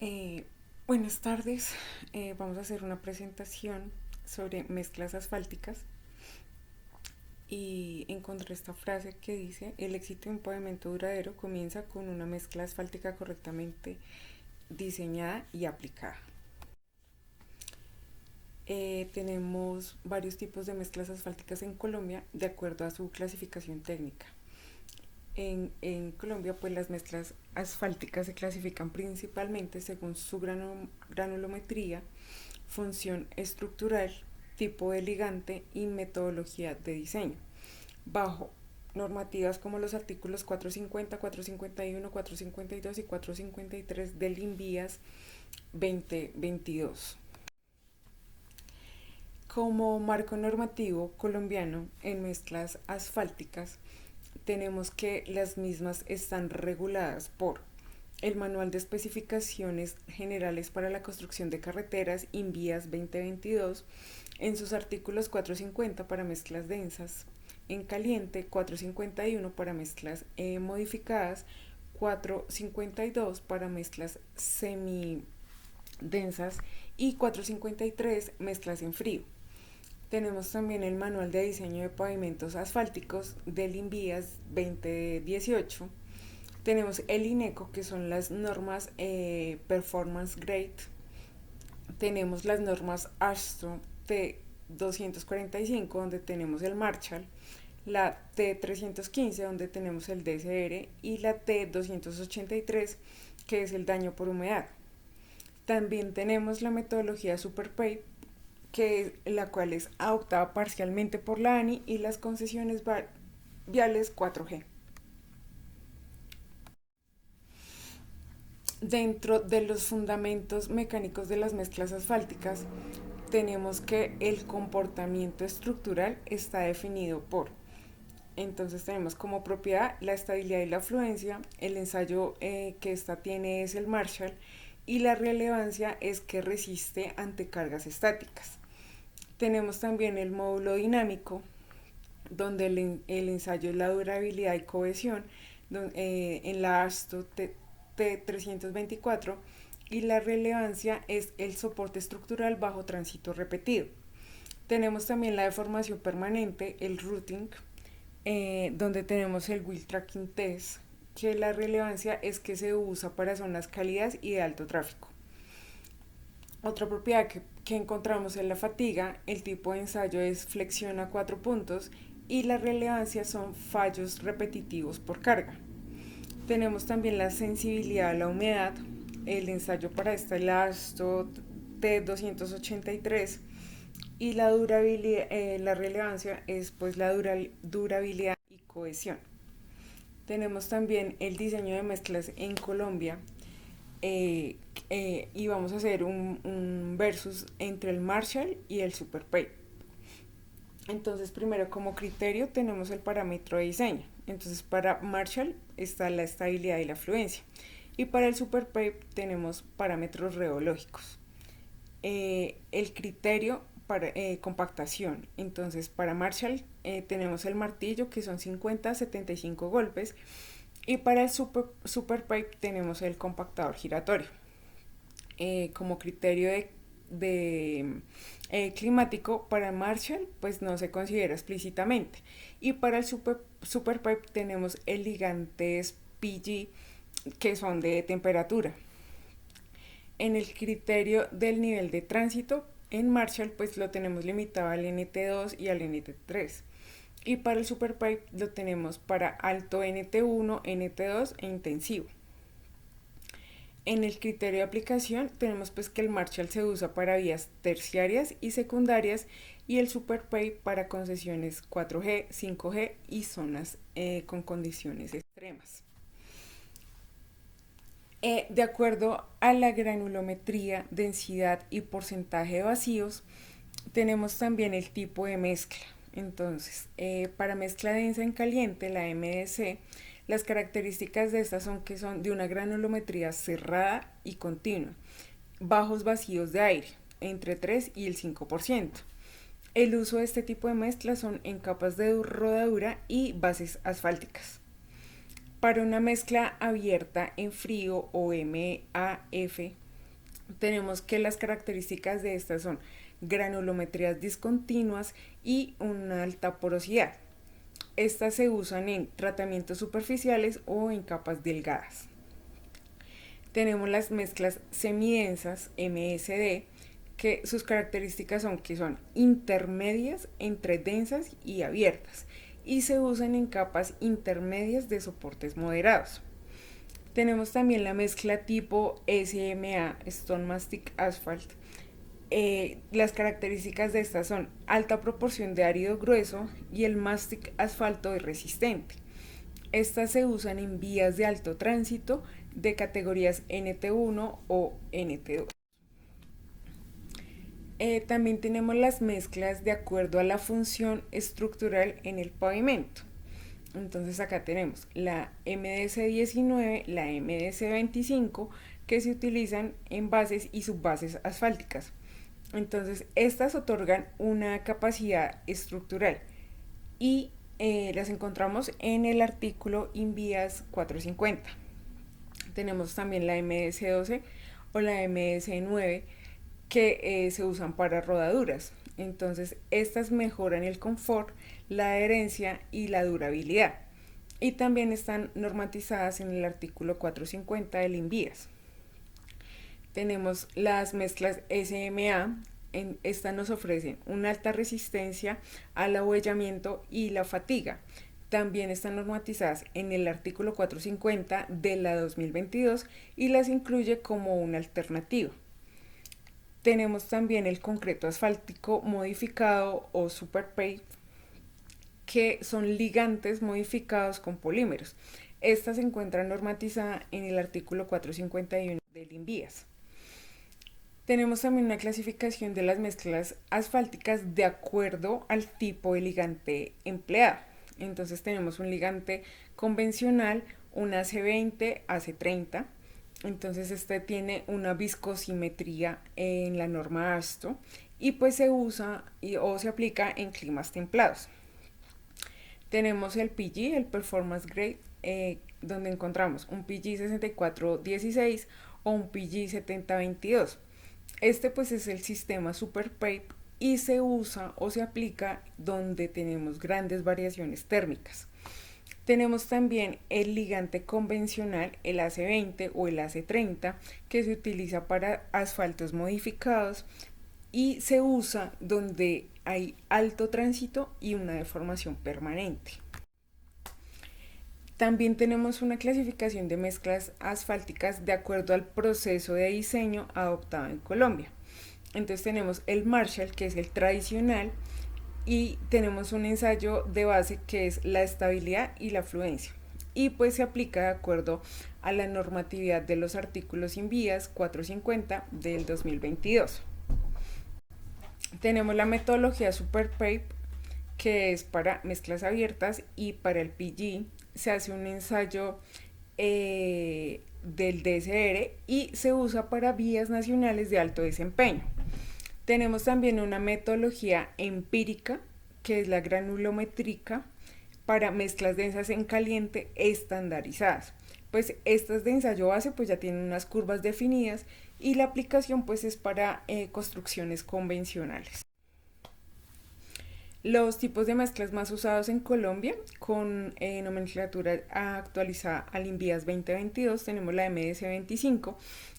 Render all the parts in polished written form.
Eh, Buenas tardes. Vamos a hacer una presentación sobre mezclas asfálticas y encontré esta frase que dice: el éxito de un pavimento duradero comienza con una mezcla asfáltica correctamente diseñada y aplicada. Tenemos varios tipos de mezclas asfálticas en Colombia de acuerdo a su clasificación técnica. En Colombia, pues las mezclas asfálticas se clasifican principalmente según su granulometría, función estructural, tipo de ligante y metodología de diseño, bajo normativas como los artículos 450, 451, 452 y 453 del INVIAS 2022. Como marco normativo colombiano en mezclas asfálticas, tenemos que las mismas están reguladas por el Manual de Especificaciones Generales para la Construcción de Carreteras INVIAS 2022 en sus artículos 450 para mezclas densas en caliente, 451 para mezclas modificadas, 452 para mezclas semidensas y 453 mezclas en frío. Tenemos también el Manual de Diseño de Pavimentos Asfálticos del INVIAS 2018. Tenemos el INECO, que son las normas Performance Grade. Tenemos las normas ASTRO T245, donde tenemos el Marshall, la T315, donde tenemos el DSR, y la T283, que es el daño por humedad. También tenemos la metodología SuperPay, la cual es adoptada parcialmente por la ANI, y las concesiones viales 4G. Dentro de los fundamentos mecánicos de las mezclas asfálticas, tenemos que el comportamiento estructural está definido por, entonces tenemos como propiedad la estabilidad y la fluencia, el ensayo que esta tiene es el Marshall, y la relevancia es que resiste ante cargas estáticas. Tenemos también el módulo dinámico, donde el ensayo es la durabilidad y cohesión, en la ASTO T324, y la relevancia es el soporte estructural bajo tránsito repetido. Tenemos también la deformación permanente, el routing, donde tenemos el Wheel Tracking Test, que la relevancia es que se usa para zonas cálidas y de alto tráfico. Otra propiedad que encontramos en la fatiga, el tipo de ensayo es flexión a 4 puntos, y la relevancia son fallos repetitivos por carga. Tenemos también la sensibilidad a la humedad, el ensayo para esta es la ASTO T283, y la durabilidad, la relevancia es pues la durabilidad y cohesión. Tenemos también el diseño de mezclas en Colombia, y vamos a hacer un versus entre el Marshall y el SuperPay. Entonces, primero como criterio tenemos el parámetro de diseño. Entonces, para Marshall está la estabilidad y la fluencia. Y para el SuperPay tenemos parámetros reológicos. El criterio para compactación. Entonces, para Marshall tenemos el martillo, que son 50-75 golpes. Y para el SuperPay tenemos el compactador giratorio. Como criterio de climático, para Marshall pues no se considera explícitamente, y para el SuperPipe tenemos el ligantes PG, que son de temperatura. En el criterio del nivel de tránsito, en Marshall pues lo tenemos limitado al NT2 y al NT3, y para el SuperPipe lo tenemos para alto NT1, NT2 e intensivo. En el criterio de aplicación tenemos pues que el Marshall se usa para vías terciarias y secundarias, y el SuperPay para concesiones 4G, 5G y zonas con condiciones extremas. De acuerdo a la granulometría, densidad y porcentaje de vacíos, tenemos también el tipo de mezcla. Entonces, para mezcla densa en caliente, la MDC, las características de estas son que son de una granulometría cerrada y continua, bajos vacíos de aire, entre 3 y el 5%. El uso de este tipo de mezcla son en capas de rodadura y bases asfálticas. Para una mezcla abierta en frío o MAF, Tenemos que las características de estas son granulometrías discontinuas y una alta porosidad. Estas se usan en tratamientos superficiales o en capas delgadas. Tenemos las mezclas semidensas, MSD, que sus características son que son intermedias entre densas y abiertas y se usan en capas intermedias de soportes moderados. Tenemos también la mezcla tipo SMA, Stone Mastic Asphalt. Las características de estas son alta proporción de árido grueso y el mastic asfalto es resistente. Estas se usan en vías de alto tránsito de categorías NT1 o NT2. También tenemos las mezclas de acuerdo a la función estructural en el pavimento. Entonces acá tenemos la MDC19, la MDC25, que se utilizan en bases y subbases asfálticas. Entonces estas otorgan una capacidad estructural y las encontramos en el artículo INVIAS 450. Tenemos también la MDC12 o la MDC9 que se usan para rodaduras. Entonces estas mejoran el confort, la adherencia y la durabilidad. Y también están normatizadas en el artículo 450 del INVIAS. Tenemos las mezclas SMA. Estas nos ofrecen una alta resistencia al abollamiento y la fatiga. También están normatizadas en el artículo 450 de la 2022 y las incluye como una alternativa. Tenemos también el concreto asfáltico modificado o super pave, que son ligantes modificados con polímeros. Esta se encuentra normatizada en el artículo 451 del INVIAS. Tenemos también una clasificación de las mezclas asfálticas de acuerdo al tipo de ligante empleado. Entonces tenemos un ligante convencional, un AC20, AC30. Entonces este tiene una viscosimetría en la norma ASTO y pues se usa o se aplica en climas templados. Tenemos el PG, el Performance Grade, donde encontramos un PG 6416 o un PG 7022. Este pues es el sistema Super Pave y se usa o se aplica donde tenemos grandes variaciones térmicas. Tenemos también el ligante convencional, el AC20 o el AC30, que se utiliza para asfaltos modificados y se usa donde hay alto tránsito y una deformación permanente. También tenemos una clasificación de mezclas asfálticas de acuerdo al proceso de diseño adoptado en Colombia. Entonces tenemos el Marshall, que es el tradicional, y tenemos un ensayo de base que es la estabilidad y la fluencia. Y pues se aplica de acuerdo a la normatividad de los artículos INVIAS 450 del 2022. Tenemos la metodología Super Pave, que es para mezclas abiertas, y para el PG se hace un ensayo del DSR y se usa para vías nacionales de alto desempeño. Tenemos también una metodología empírica, que es la granulométrica, para mezclas densas en caliente estandarizadas. Pues estas de ensayo base pues ya tienen unas curvas definidas y la aplicación pues es para construcciones convencionales. Los tipos de mezclas más usados en Colombia con nomenclatura actualizada al INVIAS 2022 tenemos la MDC25,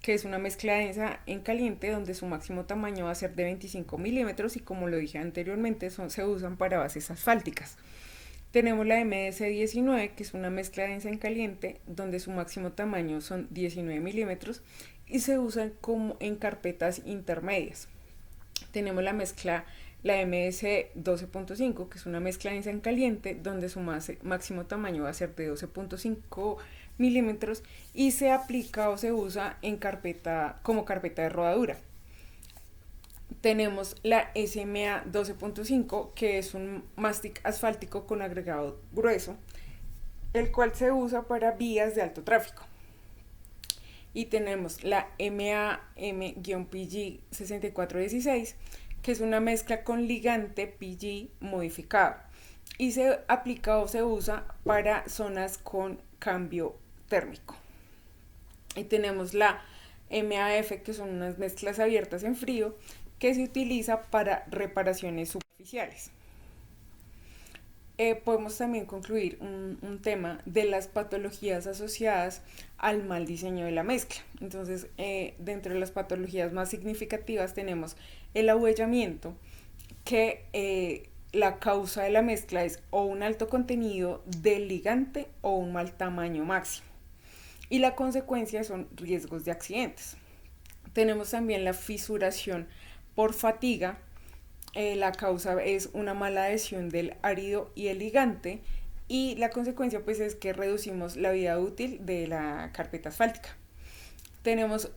que es una mezcla densa en caliente donde su máximo tamaño va a ser de 25 milímetros y como lo dije anteriormente se usan para bases asfálticas. Tenemos la MDC19, que es una mezcla densa en caliente donde su máximo tamaño son 19 milímetros y se usan como en carpetas intermedias. Tenemos la MDC 12.5, que es una mezcla densa en caliente donde su máximo tamaño va a ser de 12.5 milímetros y se aplica o se usa en como carpeta de rodadura. Tenemos la SMA 12.5, que es un mastic asfáltico con agregado grueso, el cual se usa para vías de alto tráfico. Y tenemos la MAM-PG 6416, que es una mezcla con ligante PG modificado y se aplica o se usa para zonas con cambio térmico. Y tenemos la MAF, que son unas mezclas abiertas en frío, que se utiliza para reparaciones superficiales. Podemos también concluir un tema de las patologías asociadas al mal diseño de la mezcla. Entonces, dentro de las patologías más significativas tenemos el ahuellamiento, que la causa de la mezcla es o un alto contenido del ligante o un mal tamaño máximo. Y la consecuencia son riesgos de accidentes. Tenemos también la fisuración por fatiga. La causa es una mala adhesión del árido y el ligante, y la consecuencia pues es que reducimos la vida útil de la carpeta asfáltica. Tenemos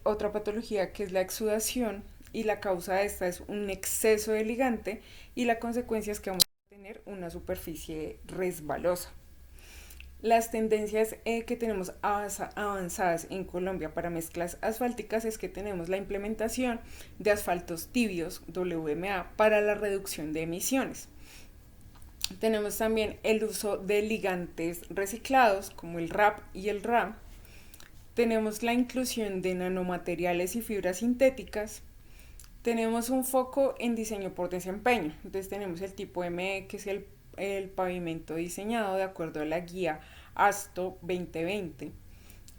otra patología que es la exudación, y la causa de esta es un exceso de ligante, y la consecuencia es que vamos a tener una superficie resbalosa. Las tendencias que tenemos avanzadas en Colombia para mezclas asfálticas es que tenemos la implementación de asfaltos tibios WMA para la reducción de emisiones. Tenemos también el uso de ligantes reciclados como el RAP y el RAM. Tenemos la inclusión de nanomateriales y fibras sintéticas. Tenemos un foco en diseño por desempeño. Entonces tenemos el tipo ME, que es el pavimento diseñado de acuerdo a la guía ASTO 2020.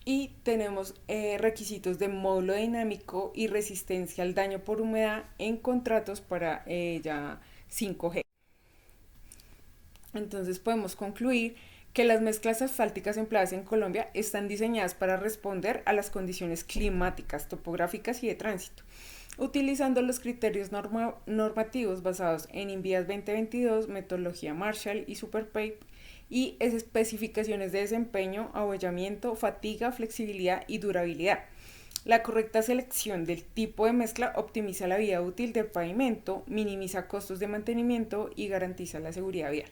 Y tenemos requisitos de módulo dinámico y resistencia al daño por humedad en contratos para ya 5G. Entonces podemos concluir que las mezclas asfálticas empleadas en Colombia están diseñadas para responder a las condiciones climáticas, topográficas y de tránsito, utilizando los criterios normativos basados en INVIAS 2022, metodología Marshall y SuperPape, y especificaciones de desempeño, abollamiento, fatiga, flexibilidad y durabilidad. La correcta selección del tipo de mezcla optimiza la vida útil del pavimento, minimiza costos de mantenimiento y garantiza la seguridad vial.